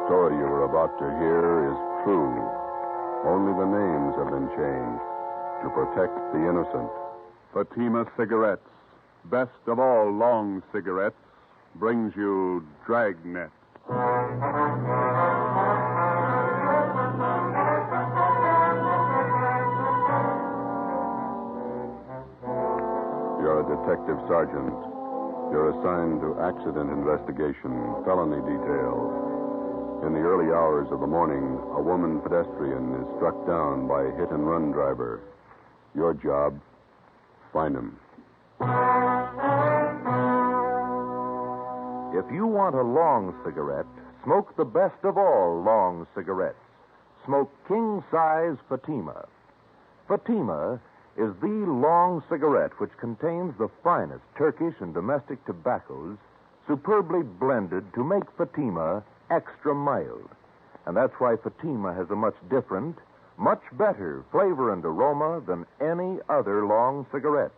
story you are about to hear is true. Only the names have been changed to protect the innocent. Fatima Cigarettes, best of all long cigarettes, brings you Dragnet. You're a detective sergeant. You're assigned to accident investigation, felony details. In the early hours of the morning, a woman pedestrian is struck down by a hit-and-run driver. Your job, find him. If you want a long cigarette, smoke the best of all long cigarettes. Smoke king-size Fatima. Fatima is the long cigarette which contains the finest Turkish and domestic tobaccos superbly blended to make Fatima extra mild. And that's why Fatima has a much different, much better flavor and aroma than any other long cigarette.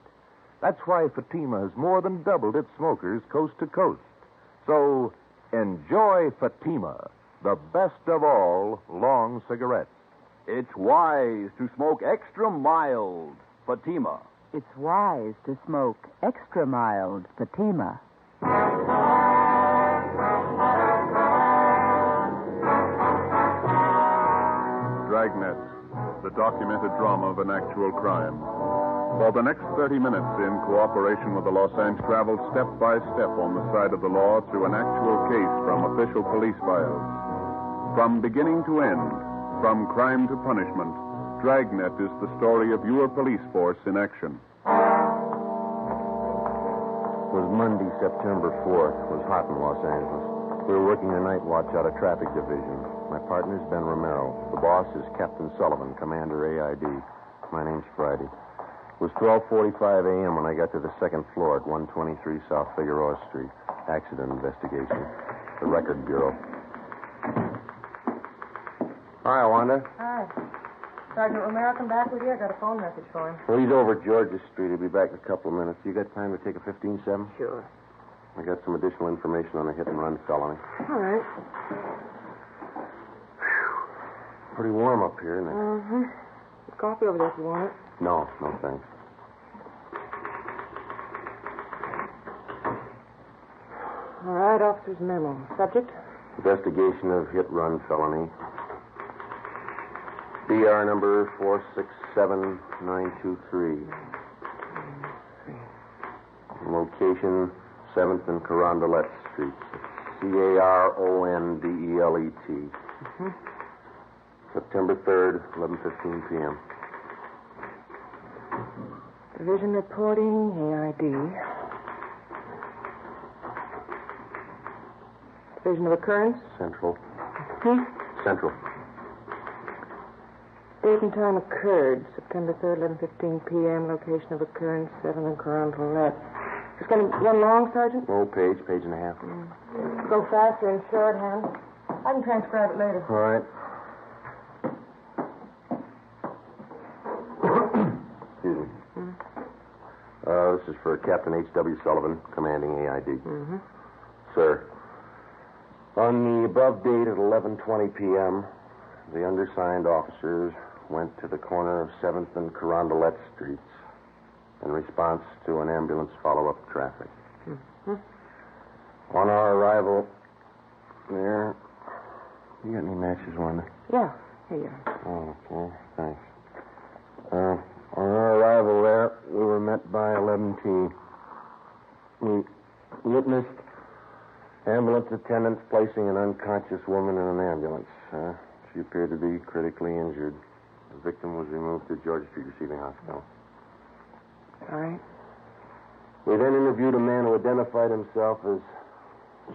That's why Fatima has more than doubled its smokers coast to coast. So, enjoy Fatima, the best of all long cigarettes. It's wise to smoke extra mild Fatima. It's wise to smoke extra mild Fatima. Dragnet, the documented drama of an actual crime. For the next 30 minutes, in cooperation with the Los Angeles, travel step by step on the side of the law through an actual case from official police files. From beginning to end, from crime to punishment, Dragnet is the story of your police force in action. It was Monday, September 4th. It was hot in Los Angeles. We were working the night watch out of traffic division. My partner's Ben Romero. The boss is Captain Sullivan, Commander AID. My name's Friday. It was 12:45 a.m. when I got to the second floor at 123 South Figueroa Street. Accident investigation. The Record Bureau. Hi, Wanda. Hi. Sergeant Romero come back with you? I got a phone message for him. Well, he's over Georgia Street. He'll be back in a couple of minutes. You got time to take a 15-7? Sure. I got some additional information on a hit-and-run felony. All right. Pretty warm up here, isn't it? Mm-hmm. There's coffee over there if you want it. No, thanks. All right, officer's memo. Subject? Investigation of hit-run felony. BR number 467923. Location, 7th and Carondelet Streets. Carondelet. Mm-hmm. September 3rd, 11:15 p.m. Division reporting, AID. Division of occurrence? Central. Central. Date and time occurred, September 3rd, 11:15 p.m. Location of occurrence, 7th and Carondelet. Just going to run long, Sergeant? Oh, page and a half. Go faster in shorthand. I can transcribe it later. All right. Excuse me. This is for Captain H.W. Sullivan, commanding AID. Mm-hmm. Sir, on the above date at 11:20 p.m., the undersigned officers went to the corner of 7th and Carondelet Streets in response to an ambulance follow-up traffic. Mm-hmm. On our arrival there... You got any matches, Wanda? Yeah, here you are. Oh, okay, thanks. On our arrival there, we were met by 11T. We witnessed ambulance attendants placing an unconscious woman in an ambulance. She appeared to be critically injured. The victim was removed to Georgia Street Receiving Hospital. All right. We then interviewed a man who identified himself as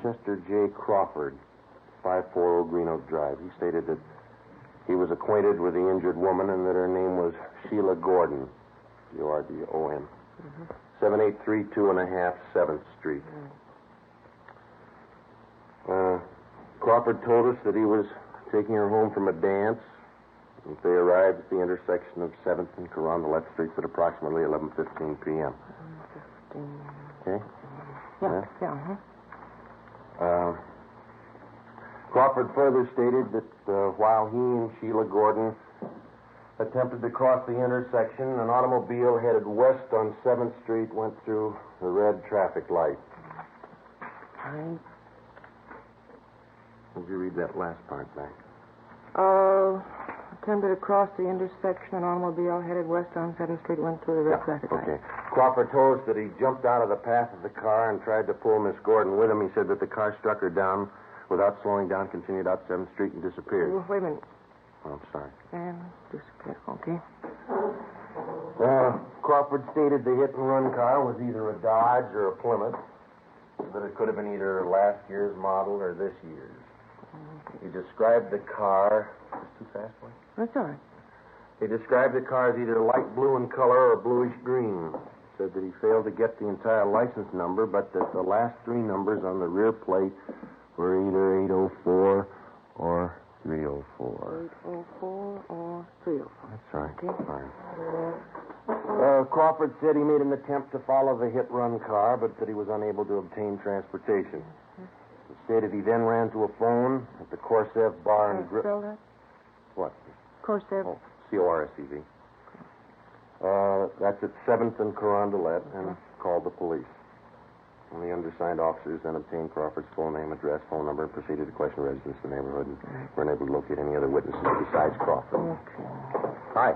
Chester J. Crawford, 540 Green Oak Drive. He stated that he was acquainted with the injured woman and that her name was Sheila Gordon, Gordon, 7832.5 7th Street. Crawford told us that he was taking her home from a dance. And they arrived at the intersection of 7th and Carondelet Streets at approximately 11:15 p.m. 11:15. Okay? Yeah. Crawford Crawford further stated that while he and Sheila Gordon attempted to cross the intersection, an automobile headed west on 7th Street went through the red traffic light. Would you read that last part back? Attempted to cross the intersection, an automobile headed west on 7th Street went through the red traffic light. Okay. Crawford told us that he jumped out of the path of the car and tried to pull Miss Gordon with him. He said that the car struck her down without slowing down, continued out 7th Street, and disappeared. Wait a minute. Oh, I'm sorry. And disappeared. Okay. Crawford stated the hit-and-run car was either a Dodge or a Plymouth, that it could have been either last year's model or this year's. He described the car... Is this too fast, boy? That's all right. He described the car as either light blue in color or bluish green. Said that he failed to get the entire license number, but that the last three numbers on the rear plate were either 804 or 304. 804 or 304. That's right. Okay. Fine. Crawford said he made an attempt to follow the hit-run car, but that he was unable to obtain transportation. He stated he then ran to a phone at the Corsev Bar and Grill. Spell that? What? Corsev. Oh, Corsev. That's at 7th and Carondelet, and called the police. And the undersigned officers then obtained Crawford's full name, address, phone number, and proceeded to question residents in the neighborhood, and were unable to locate any other witnesses besides Crawford. Okay. Hi.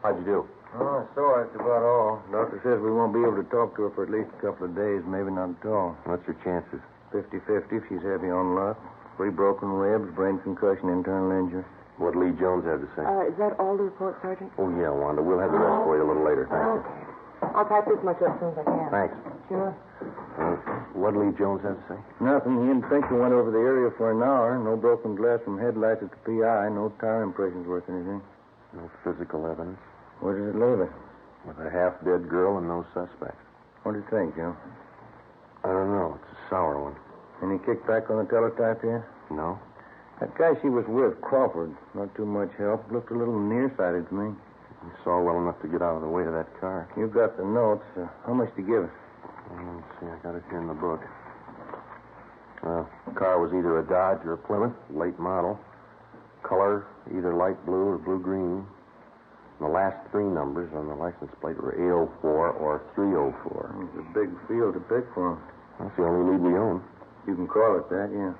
How'd you do? Oh, so that's about all. Doctor says we won't be able to talk to her for at least a couple of days, maybe not at all. What's your chances? 50-50 if she's heavy on luck. 3 broken ribs, brain concussion, internal injury. What Lee Jones had to say? Is that all the report, Sergeant? Oh, yeah, Wanda. We'll have the rest for you a little later. Thank you. I'll type this much up as soon as I can. Thanks. Sure. What Lee Jones had to say? Nothing. He and Finkel went over the area for an hour. No broken glass from headlights at the PI. No tire impressions worth anything. No physical evidence. Where does it leave it? With a half-dead girl and no suspect. What do you think, Joe? I don't know. It's a sour one. Any kickback on the teletype here? No? That guy she was with, Crawford, not too much help. Looked a little nearsighted to me. He saw well enough to get out of the way of that car. You got the notes. How much to give us? Let's see. I got it here in the book. The car was either a Dodge or a Plymouth, late model. Color, either light blue or blue-green. The last 3 numbers on the license plate were 804 or 304. It's a big field to pick from. That's the only lead we own. You can call it that, yeah.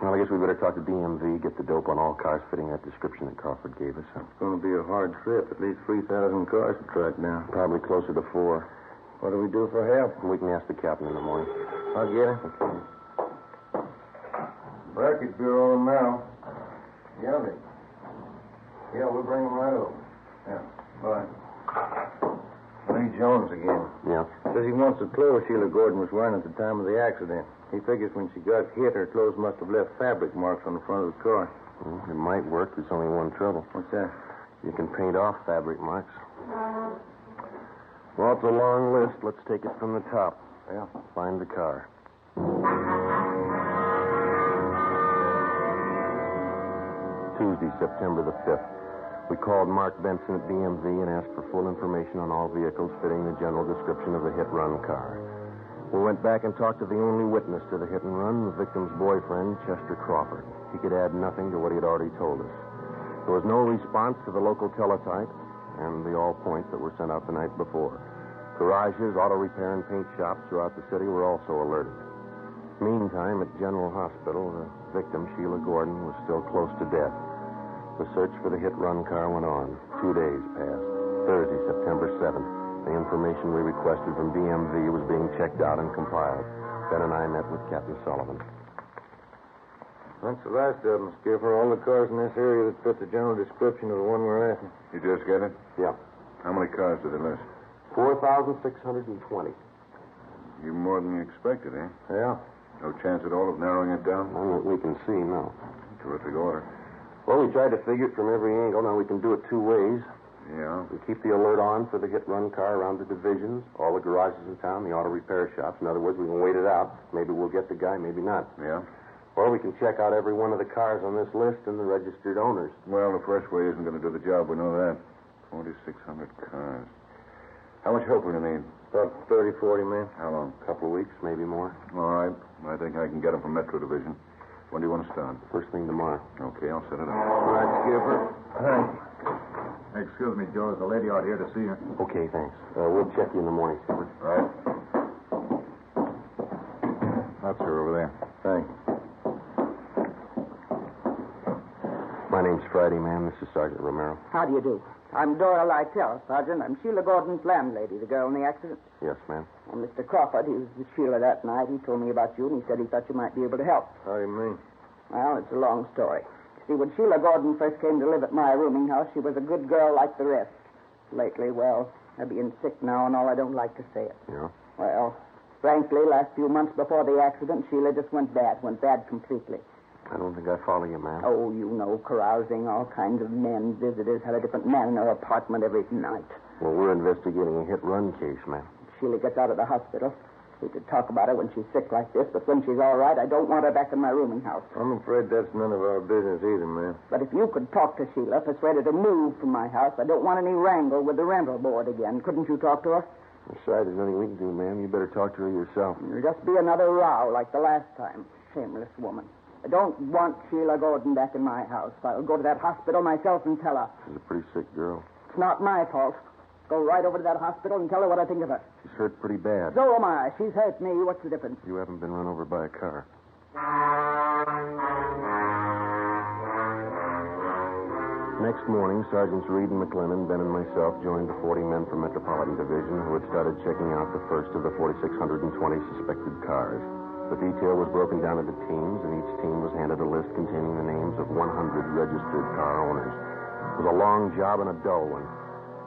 Well, I guess we better talk to DMV, get the dope on all cars fitting that description that Crawford gave us. It's going to be a hard trip. At least 3,000 cars to track down. Probably closer to 4. What do we do for help? We can ask the captain in the morning. I'll get him. Okay. Bracket Bureau now. Yeah, we'll bring him right over. Yeah, bye. Lee Jones again. Yeah? Says he wants the clothes Sheila Gordon was wearing at the time of the accident. He figures when she got hit, her clothes must have left fabric marks on the front of the car. Well, it might work. There's only one trouble. What's that? You can paint off fabric marks. Well, it's a long list. Let's take it from the top. Yeah. Find the car. Tuesday, September the 5th. We called Mark Benson at DMV and asked for full information on all vehicles fitting the general description of the hit-run car. We went back and talked to the only witness to the hit-and-run, the victim's boyfriend, Chester Crawford. He could add nothing to what he had already told us. There was no response to the local teletype and the all points that were sent out the night before. Garages, auto repair, and paint shops throughout the city were also alerted. Meantime, at General Hospital, the victim, Sheila Gordon, was still close to death. The search for the hit-run car went on. 2 days passed. Thursday, September 7th. The information we requested from DMV was being checked out and compiled. Ben and I met with Captain Sullivan. That's the last of them. Give her all the cars in this area that fit the general description of the one we're after. You just get it? Yeah. How many cars did they list? 4,620. You more than you expected, eh? Yeah. No chance at all of narrowing it down? None that we can see, no. Terrific order. Well, we tried to figure it from every angle. Now, we can do it 2 ways. Yeah? We keep the alert on for the hit-run car around the divisions, all the garages in town, the auto repair shops. In other words, we can wait it out. Maybe we'll get the guy, maybe not. Yeah? Or we can check out every one of the cars on this list and the registered owners. Well, the first way isn't going to do the job. We know that. 4,600 cars. How much help will you need? About 30, 40 men. How long? A couple of weeks, maybe more. All right. I think I can get them from Metro Division. When do you want to start? First thing tomorrow. Okay, I'll set it up. All right, Skipper. Hey. Excuse me, Joe. There's a lady out here to see you. Okay, thanks. We'll check you in the morning, Skipper. Right. That's her over there. Thanks. My name's Friday, ma'am. This is Sergeant Romero. How do you do? I'm Dora Lytell, Sergeant. I'm Sheila Gordon's landlady, the girl in the accident. Yes, ma'am. And Mr. Crawford, he was with Sheila that night. He told me about you, and he said he thought you might be able to help. How do you mean? Well, it's a long story. See, when Sheila Gordon first came to live at my rooming house, she was a good girl like the rest. Lately, well, her being sick now and all, I don't like to say it. Yeah? Well, frankly, last few months before the accident, Sheila just went bad completely. I don't think I follow you, ma'am. Oh, you know, carousing, all kinds of men, visitors, had a different man in her apartment every night. Well, we're investigating a hit-run case, ma'am. Sheila gets out of the hospital. We could talk about her when she's sick like this, but when she's all right, I don't want her back in my rooming house. I'm afraid that's none of our business either, ma'am. But if you could talk to Sheila, persuade her to move from my house, I don't want any wrangle with the rental board again. Couldn't you talk to her? Besides, there's nothing we can do, ma'am. You better talk to her yourself. It'll just be another row like the last time. Shameless woman. I don't want Sheila Gordon back in my house. I'll go to that hospital myself and tell her. She's a pretty sick girl. It's not my fault. Go right over to that hospital and tell her what I think of her. She's hurt pretty bad. So am I. She's hurt me. What's the difference? You haven't been run over by a car. Next morning, Sergeants Reed and McLennan, Ben, and myself joined the 40 men from Metropolitan Division who had started checking out the first of the 4,620 suspected cars. The detail was broken down into teams, and each team was handed a list containing the names of 100 registered car owners. It was a long job and a dull one.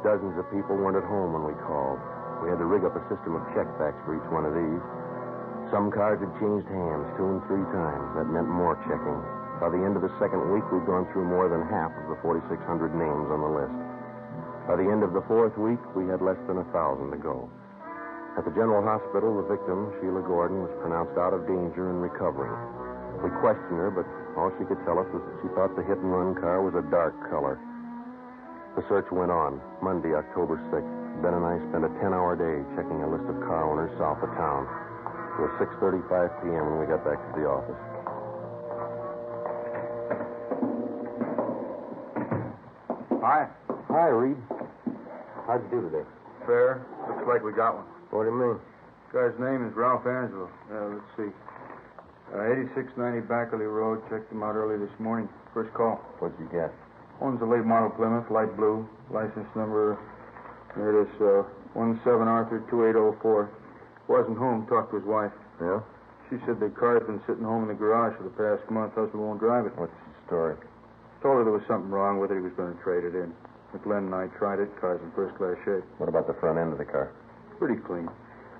Dozens of people weren't at home when we called. We had to rig up a system of checkbacks for each one of these. Some cars had changed hands 2 and 3 times. That meant more checking. By the end of the second week, we'd gone through more than half of the 4,600 names on the list. By the end of the fourth week, we had less than 1,000 to go. At the General Hospital, the victim, Sheila Gordon, was pronounced out of danger and recovering. We questioned her, but all she could tell us was that she thought the hit-and-run car was a dark color. The search went on. Monday, October 6th, Ben and I spent a 10-hour day checking a list of car owners south of town. It was 6:35 p.m. when we got back to the office. Hi. Hi, Reed. How'd you do today? Fair. Looks like we got one. What do you mean? Guy's name is Ralph Angelo. Let's see. 8690 Backerley Road. Checked him out early this morning. First call. What'd you get? One's a late model Plymouth, light blue. License number, there it is, 17 Arthur 2804. Wasn't home. Talked to his wife. Yeah? She said the car's been sitting home in the garage for the past month. Husband won't drive it. What's the story? Told her there was something wrong with it. He was going to trade it in. McLennan and I tried it. Car's in first-class shape. What about the front end of the car? Pretty clean.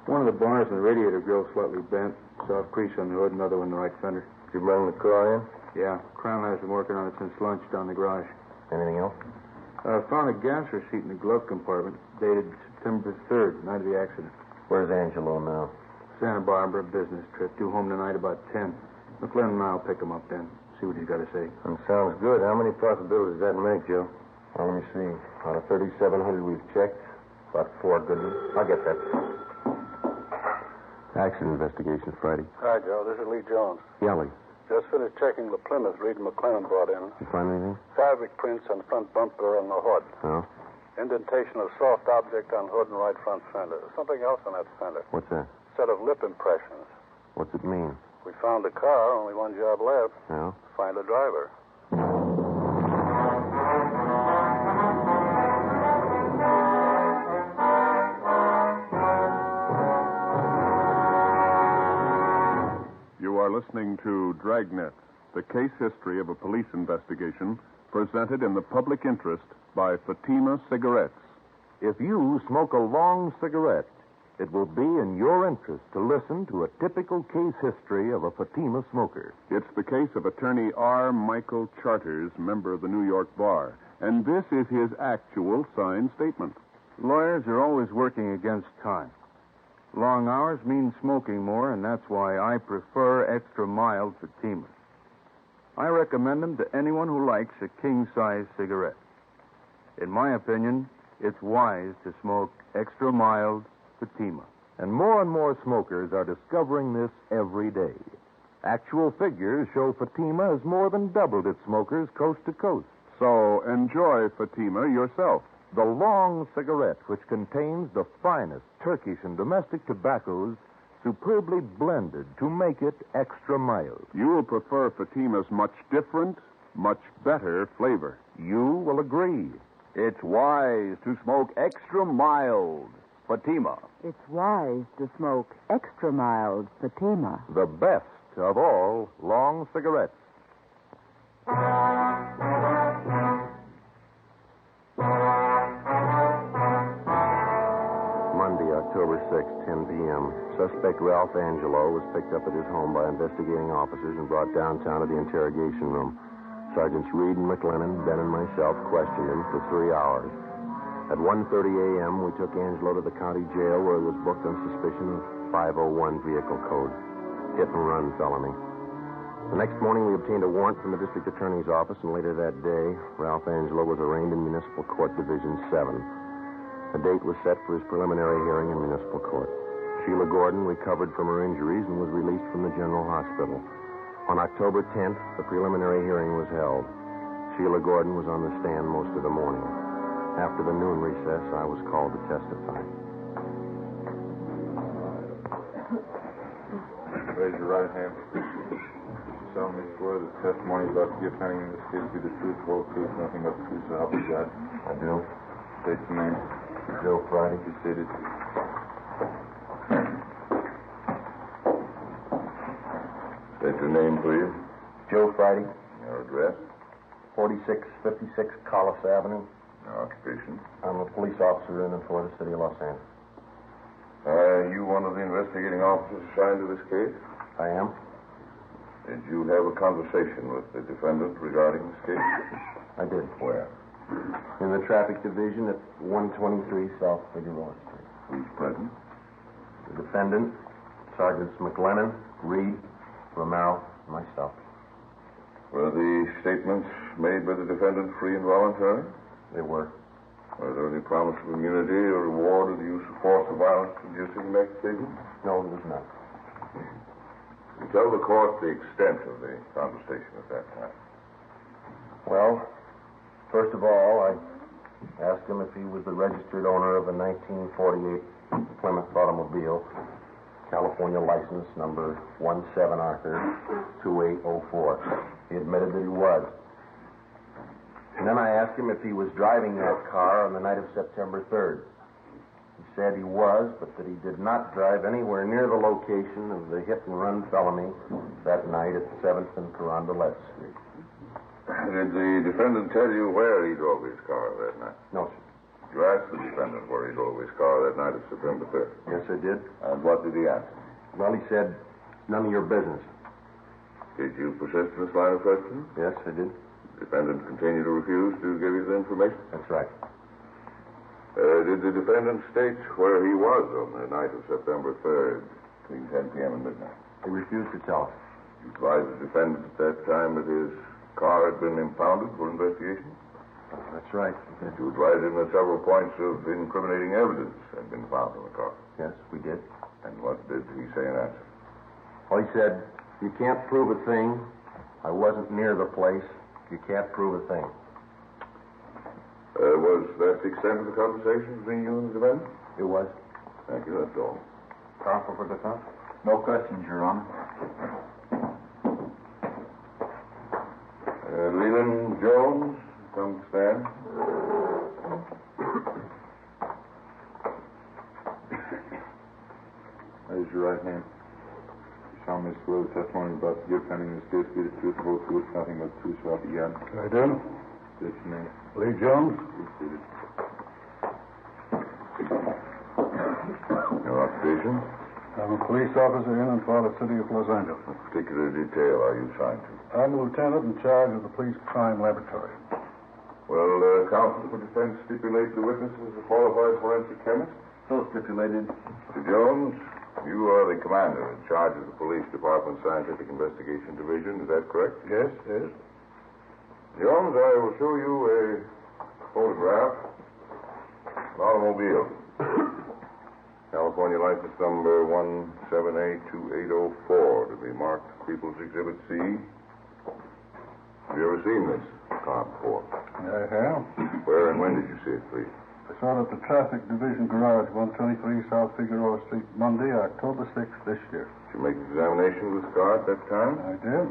One of the bars in the radiator grill slightly bent. Soft crease on the hood, another one in the right fender. Did you bring the car in? Yeah. Crown has been working on it since lunch down the garage. Anything else? Found a gas receipt in the glove compartment, dated September 3rd, night of the accident. Where's Angelo now? Santa Barbara, business trip. Due home tonight about 10. McLennan and I will pick him up then. See what he's got to say. That sounds good. How many possibilities does that make, Joe? Well, let me see. Out of 3,700 we've checked, about 4 good ones. I'll get that. Accident investigation, Friday. Hi, Joe. This is Lee Jones. Yeah, Lee. Just finished checking the Plymouth Reed and McLennan brought in. You find anything? Fabric prints on front bumper and the hood. No? Indentation of soft object on hood and right front fender. Something else on that fender. What's that? Set of lip impressions. What's it mean? We found the car. Only one job left. Yeah? Find the driver. You are listening to Dragnet, the case history of a police investigation presented in the public interest by Fatima Cigarettes. If you smoke a long cigarette, it will be in your interest to listen to a typical case history of a Fatima smoker. It's the case of attorney R. Michael Charters, member of the New York Bar, and this is his actual signed statement. Lawyers are always working against time. Long hours mean smoking more, and that's why I prefer extra mild Fatimas. I recommend them to anyone who likes a king-size cigarette. In my opinion, it's wise to smoke extra mild Fatima. And more smokers are discovering this every day. Actual figures show Fatima has more than doubled its smokers coast to coast. So enjoy Fatima yourself. The long cigarette, which contains the finest Turkish and domestic tobaccos, superbly blended to make it extra mild. You will prefer Fatima's much different, much better flavor. You will agree. It's wise to smoke extra mild. Fatima. It's wise to smoke extra mild Fatima. The best of all long cigarettes. Monday, October 6th, 10 p.m. Suspect Ralph Angelo was picked up at his home by investigating officers and brought downtown to the interrogation room. Sergeants Reed and McLennan, Ben, and myself questioned him for 3 hours. At 1:30 a.m., we took Angelo to the county jail where he was booked on suspicion of 501 vehicle code, hit-and-run felony. The next morning, we obtained a warrant from the district attorney's office, and later that day, Ralph Angelo was arraigned in Municipal Court Division 7. A date was set for his preliminary hearing in municipal court. Sheila Gordon recovered from her injuries and was released from the general hospital. On October 10th, the preliminary hearing was held. Sheila Gordon was on the stand most of the morning. After the noon recess, I was called to testify. Raise your right hand. Solemnly swear that the testimony about to give pending in this case be the truth, whole truth, nothing but the truth, so help you God. I do. State your name. Joe Friday. Be seated. State your name, please. Joe Friday, Your address. 4656 Collis Avenue. Your occupation. I'm a police officer in and for the city of Los Angeles. Are you one of the investigating officers assigned to this case? I am. Did you have a conversation with the defendant regarding this case? I did. Where? In the traffic division at 123 South Figueroa Street. Who's present? The defendant, Sergeants McLennan, Reed, Romero, and myself. Were the statements made by the defendant free and voluntary? They were. Was there any promise of immunity or reward of the use of force or violence inducing the next statement? No, there was not. You tell the court the extent of the conversation at that time. Well, first of all, I asked him if he was the registered owner of a 1948 Plymouth automobile, California license number 17 Arthur 2804. He admitted that he was. And then I asked him if he was driving that car on the night of September 3rd. He said he was, but that he did not drive anywhere near the location of the hit-and-run felony that night at 7th and Carondelet Street. Did the defendant tell you where he drove his car that night? No, sir. You asked the defendant where he drove his car that night of September 3rd? Yes, I did. And what did he answer? Well, he said, none of your business. Did you persist in this line of questioning? Yes, I did. The defendant continued to refuse to give you the information? That's right. Did the defendant state where he was on the night of September 3rd between 10 p.m. and midnight? He refused to tell us. You advised the defendant at that time that his car had been impounded for investigation? That's right. Did you advise him that several points of incriminating evidence had been found in the car? Yes, we did. And what did he say in answer? Well, he said, you can't prove a thing. I wasn't near the place. You can't prove a thing. Was that the extent of the conversation between you and the defendant? It was. Thank you, that's all. Counsel for defense? No questions, Your Honor. Leland Jones, come stand. Raise your right hand. You solemnly swear the testimony you're about to give pending in this case be the truth, the whole truth, nothing but the truth, so help you God. I do. State your name. Lee Jones. Be seated. Your occupation? I'm a police officer in and for the city of Los Angeles. What particular detail are you assigned to? I'm a lieutenant in charge of the police crime laboratory. Well, counsel for defense stipulates the witness is a qualified forensic chemist. So stipulated. Mr. Jones, you are the commander in charge of the police department scientific investigation division. Is that correct? Yes, yes. Jones, I will show you a photograph of an automobile. California license number 17A2804 to be photographically marked People's Exhibit C. Have you ever seen this car before? I have. Where and when did you see it, please? I saw it at the Traffic Division Garage, 123 South Figueroa Street, Monday, October 6th this year. Did you make an examination of this car at that time? I did.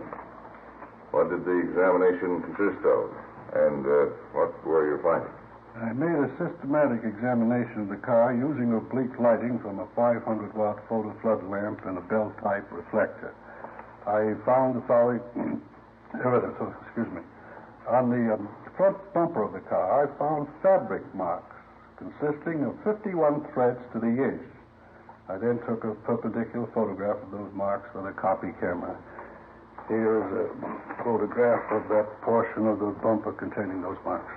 What did the examination consist of? And what were your findings? I made a systematic examination of the car using oblique lighting from a 500-watt photo flood lamp and a bell-type reflector. I found the following evidence. Excuse me. On the front bumper of the car, I found fabric marks consisting of 51 threads to the inch. I then took a perpendicular photograph of those marks with a copy camera. Here is a photograph of that portion of the bumper containing those marks.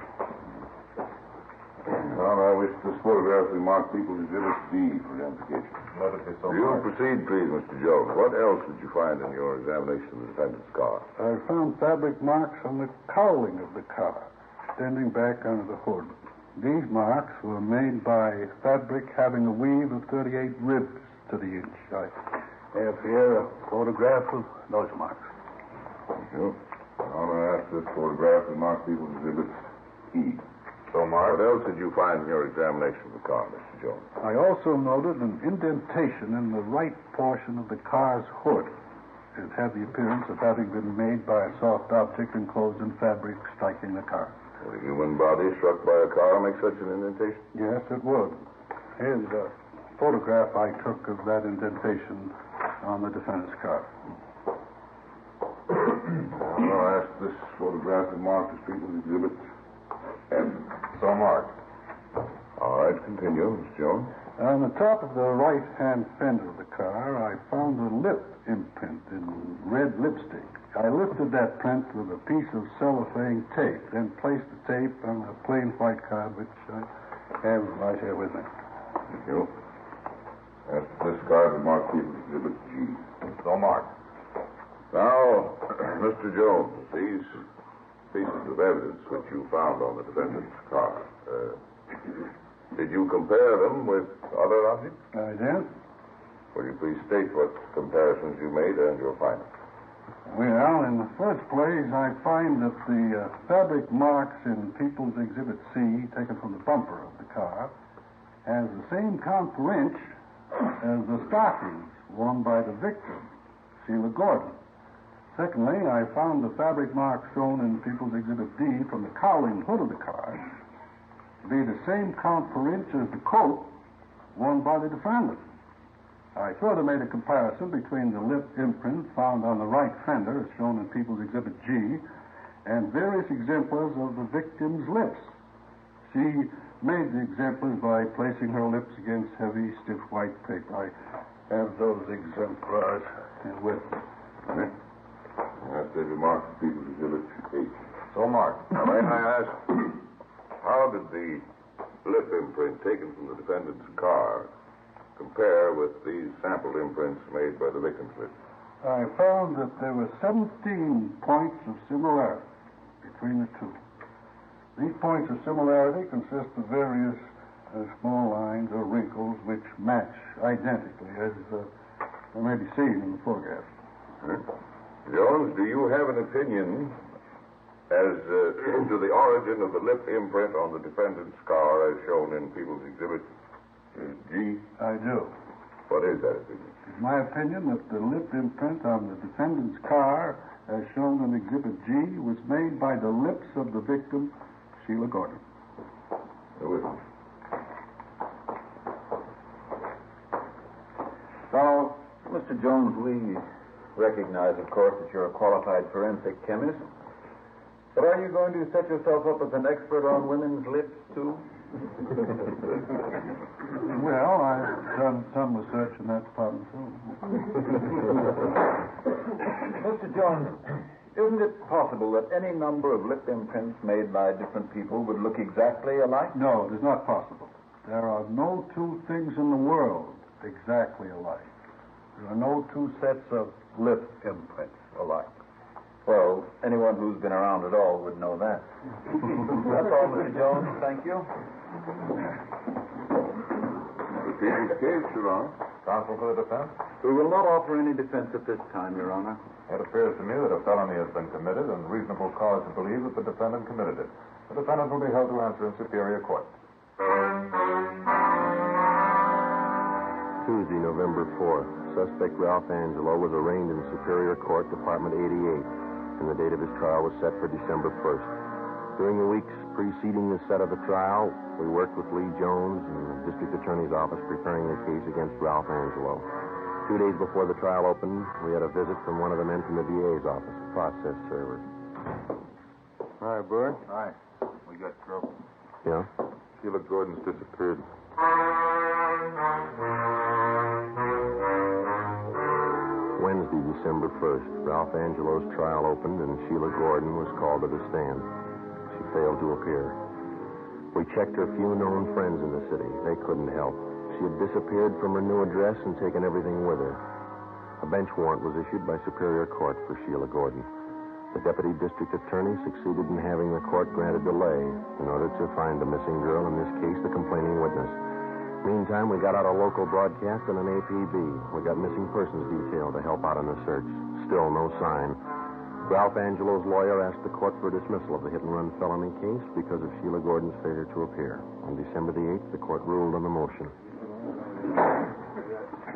Well, I wish this photograph we mark People's Exhibit D for identification. Let it be so. You proceed, please, Mr. Jones. What else did you find in your examination of the defendant's car? I found fabric marks on the cowling of the car, extending back under the hood. These marks were made by fabric having a weave of 38 ribs to the inch. I have here a photograph of those marks. Thank you. I'm going to ask this photograph to mark People's Exhibit E. So, Mark. What else did you find in your examination of the car, Mr. Jones? I also noted an indentation in the right portion of the car's hood. It had the appearance of having been made by a soft object enclosed in fabric striking the car. Would a human body struck by a car make such an indentation? Yes, it would. Here's a photograph I took of that indentation on the defendant's car. I'm going to ask this photograph to mark as People's Exhibit F. So marked. All right, continue, Mr. Jones. On the top of the right-hand fender of the car, I found a lip imprint in red lipstick. I lifted that print with a piece of cellophane tape, then placed the tape on a plain white card, which I have right here with me. Thank you. Ask this card to mark People's Exhibit G. So marked. Now, Mr. Jones, these pieces of evidence which you found on the defendant's car, did you compare them with other objects? I did. Will you please state what comparisons you made and your findings? Well, in the first place, I find that the fabric marks in People's Exhibit C, taken from the bumper of the car, has the same count per inch as the stockings worn by the victim, Sheila Gordon. Secondly, I found the fabric marks shown in People's Exhibit D from the cowling hood of the car to be the same count per inch as the coat worn by the defendant. I further made a comparison between the lip imprint found on the right fender, as shown in People's Exhibit G, and various exemplars of the victim's lips. She made the exemplars by placing her lips against heavy, stiff white paper. I have those exemplars with me. That's the remark of People's Exhibit H. So marked. Now, may I ask, how did the lip imprint taken from the defendant's car compare with these sampled imprints made by the victim's lips? I found that there were 17 points of similarity between the two. These points of similarity consist of various small lines or wrinkles which match identically, as may be seen in the photograph. Jones, do you have an opinion as to the origin of the lip imprint on the defendant's car as shown in People's Exhibit G? I do. What is that opinion? It's my opinion that the lip imprint on the defendant's car, as shown in Exhibit G, was made by the lips of the victim, Sheila Gordon. Who is it? Now, Mr. Jones, we recognize, of course, that you're a qualified forensic chemist. But are you going to set yourself up as an expert on women's lips, too? Well, I've done some research in that department, too. Mr. Jones, isn't it possible that any number of lip imprints made by different people would look exactly alike? No, it is not possible. There are no two things in the world exactly alike. There are no two sets of lip imprints alike. Well, anyone who's been around at all would know that. That's all, Mr. Jones. Thank you. people's case, Your Honor. Counsel for the defense? We will not offer any defense at this time, Your Honor. It appears to me that a felony has been committed and reasonable cause to believe that the defendant committed it. The defendant will be held to answer in Superior Court. Tuesday, November 4th. Suspect Ralph Angelo was arraigned in Superior Court, Department 88, and the date of his trial was set for December 1st. During the weeks preceding the set of the trial, we worked with Lee Jones and the District Attorney's Office preparing the case against Ralph Angelo. 2 days before the trial opened, we had a visit from one of the men from the DA's office, a process server. Hi, Bert. Hi. We got trouble. Yeah? Sheila Gordon's disappeared. Wednesday, December 1st, Ralph Angelo's trial opened and Sheila Gordon was called to the stand. She failed to appear. We checked her few known friends in the city. They couldn't help. She had disappeared from her new address and taken everything with her. A bench warrant was issued by Superior Court for Sheila Gordon. The Deputy District Attorney succeeded in having the court grant a delay in order to find the missing girl, in this case, the complaining witness. Meantime, we got out a local broadcast and an APB. We got missing persons detail to help out in the search. Still no sign. Ralph Angelo's lawyer asked the court for dismissal of the hit-and-run felony case because of Sheila Gordon's failure to appear. On December the 8th, the court ruled on the motion.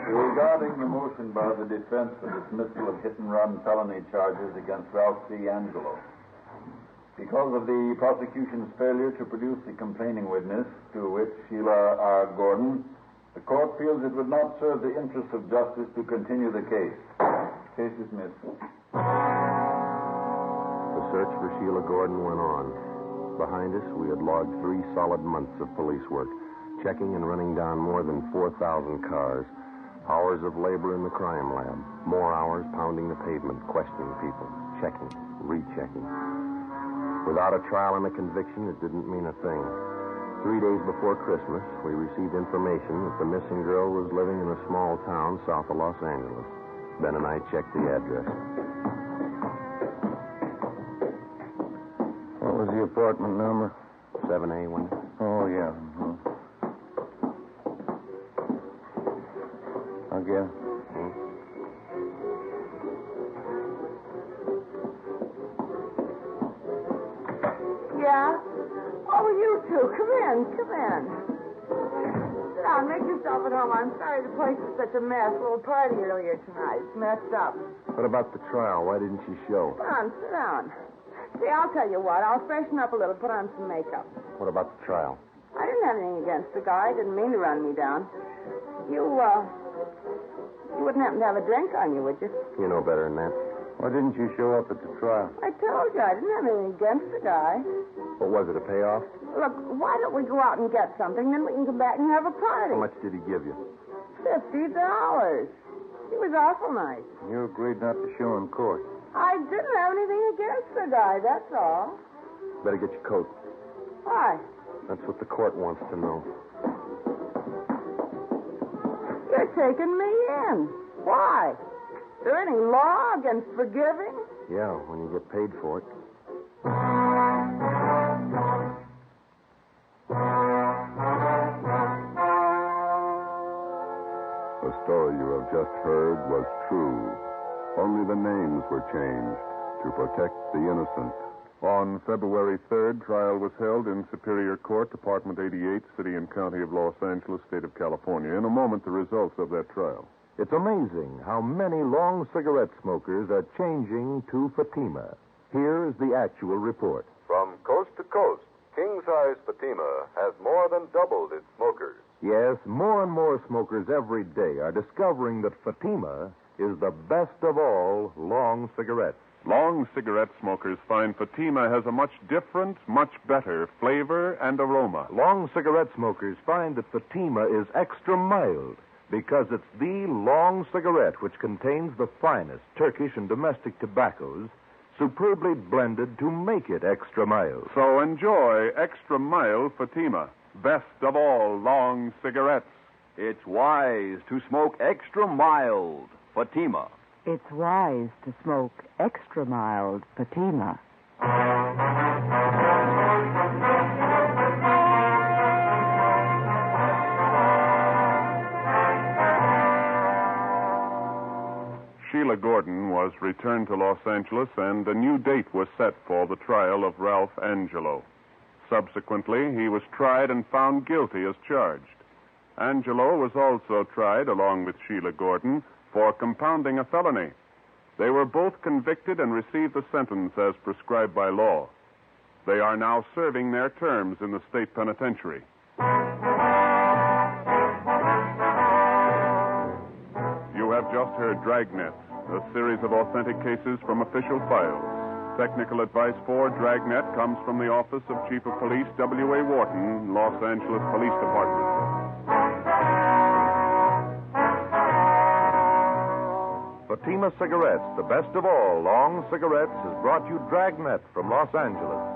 Regarding the motion by the defense for dismissal of hit-and-run felony charges against Ralph C. Angelo, because of the prosecution's failure to produce the complaining witness, to which Sheila R. Gordon, the court feels it would not serve the interests of justice to continue the case. Case dismissed. The search for Sheila Gordon went on. Behind us, we had logged 3 solid months of police work, checking and running down more than 4,000 cars. Hours of labor in the crime lab. More hours pounding the pavement, questioning people, checking, rechecking. Without a trial and a conviction, it didn't mean a thing. 3 days before Christmas, we received information that the missing girl was living in a small town south of Los Angeles. Ben and I checked the address. What was the apartment number? 7A, wasn't it? Oh, yeah. Mm-hmm. Again. Yeah? Oh, you two. Come in. Sit down. Make yourself at home. I'm sorry the place is such a mess. A little party earlier tonight. It's messed up. What about the trial? Why didn't she show? Come on, sit down. See, I'll tell you what. I'll freshen up a little, put on some makeup. What about the trial? I didn't have anything against the guy. I didn't mean to run me down. You wouldn't happen to have a drink on you, would you? You know better than that. Why didn't you show up at the trial? I told you I didn't have anything against the guy. What was it, a payoff? Look, why don't we go out and get something, then we can come back and have a party. How much did he give you? $50. He was awful nice. You agreed not to show in court. I didn't have anything against the guy, that's all. Better get your coat. Why? That's what the court wants to know. You're taking me in. Why? Is there any law against forgiving? Yeah, when you get paid for it. The story you have just heard was true. Only the names were changed to protect the innocent. On February 3rd, trial was held in Superior Court, Department 88, City and County of Los Angeles, State of California. In a moment, the results of that trial. It's amazing how many long cigarette smokers are changing to Fatima. Here is the actual report. From coast to coast, king-size Fatima has more than doubled its smokers. Yes, more and more smokers every day are discovering that Fatima is the best of all long cigarettes. Long cigarette smokers find Fatima has a much different, much better flavor and aroma. Long cigarette smokers find that Fatima is extra mild because it's the long cigarette which contains the finest Turkish and domestic tobaccos superbly blended to make it extra mild. So enjoy extra mild Fatima, best of all long cigarettes. It's wise to smoke extra mild Fatima. It's wise to smoke extra mild Fatima. Sheila Gordon was returned to Los Angeles, and a new date was set for the trial of Ralph Angelo. Subsequently, he was tried and found guilty as charged. Angelo was also tried, along with Sheila Gordon, for compounding a felony. They were both convicted and received the sentence as prescribed by law. They are now serving their terms in the state penitentiary. You have just heard Dragnet, a series of authentic cases from official files. Technical advice for Dragnet comes from the Office of Chief of Police W.A. Wharton, Los Angeles Police Department. Fatima Cigarettes, the best of all long cigarettes, has brought you Dragnet from Los Angeles.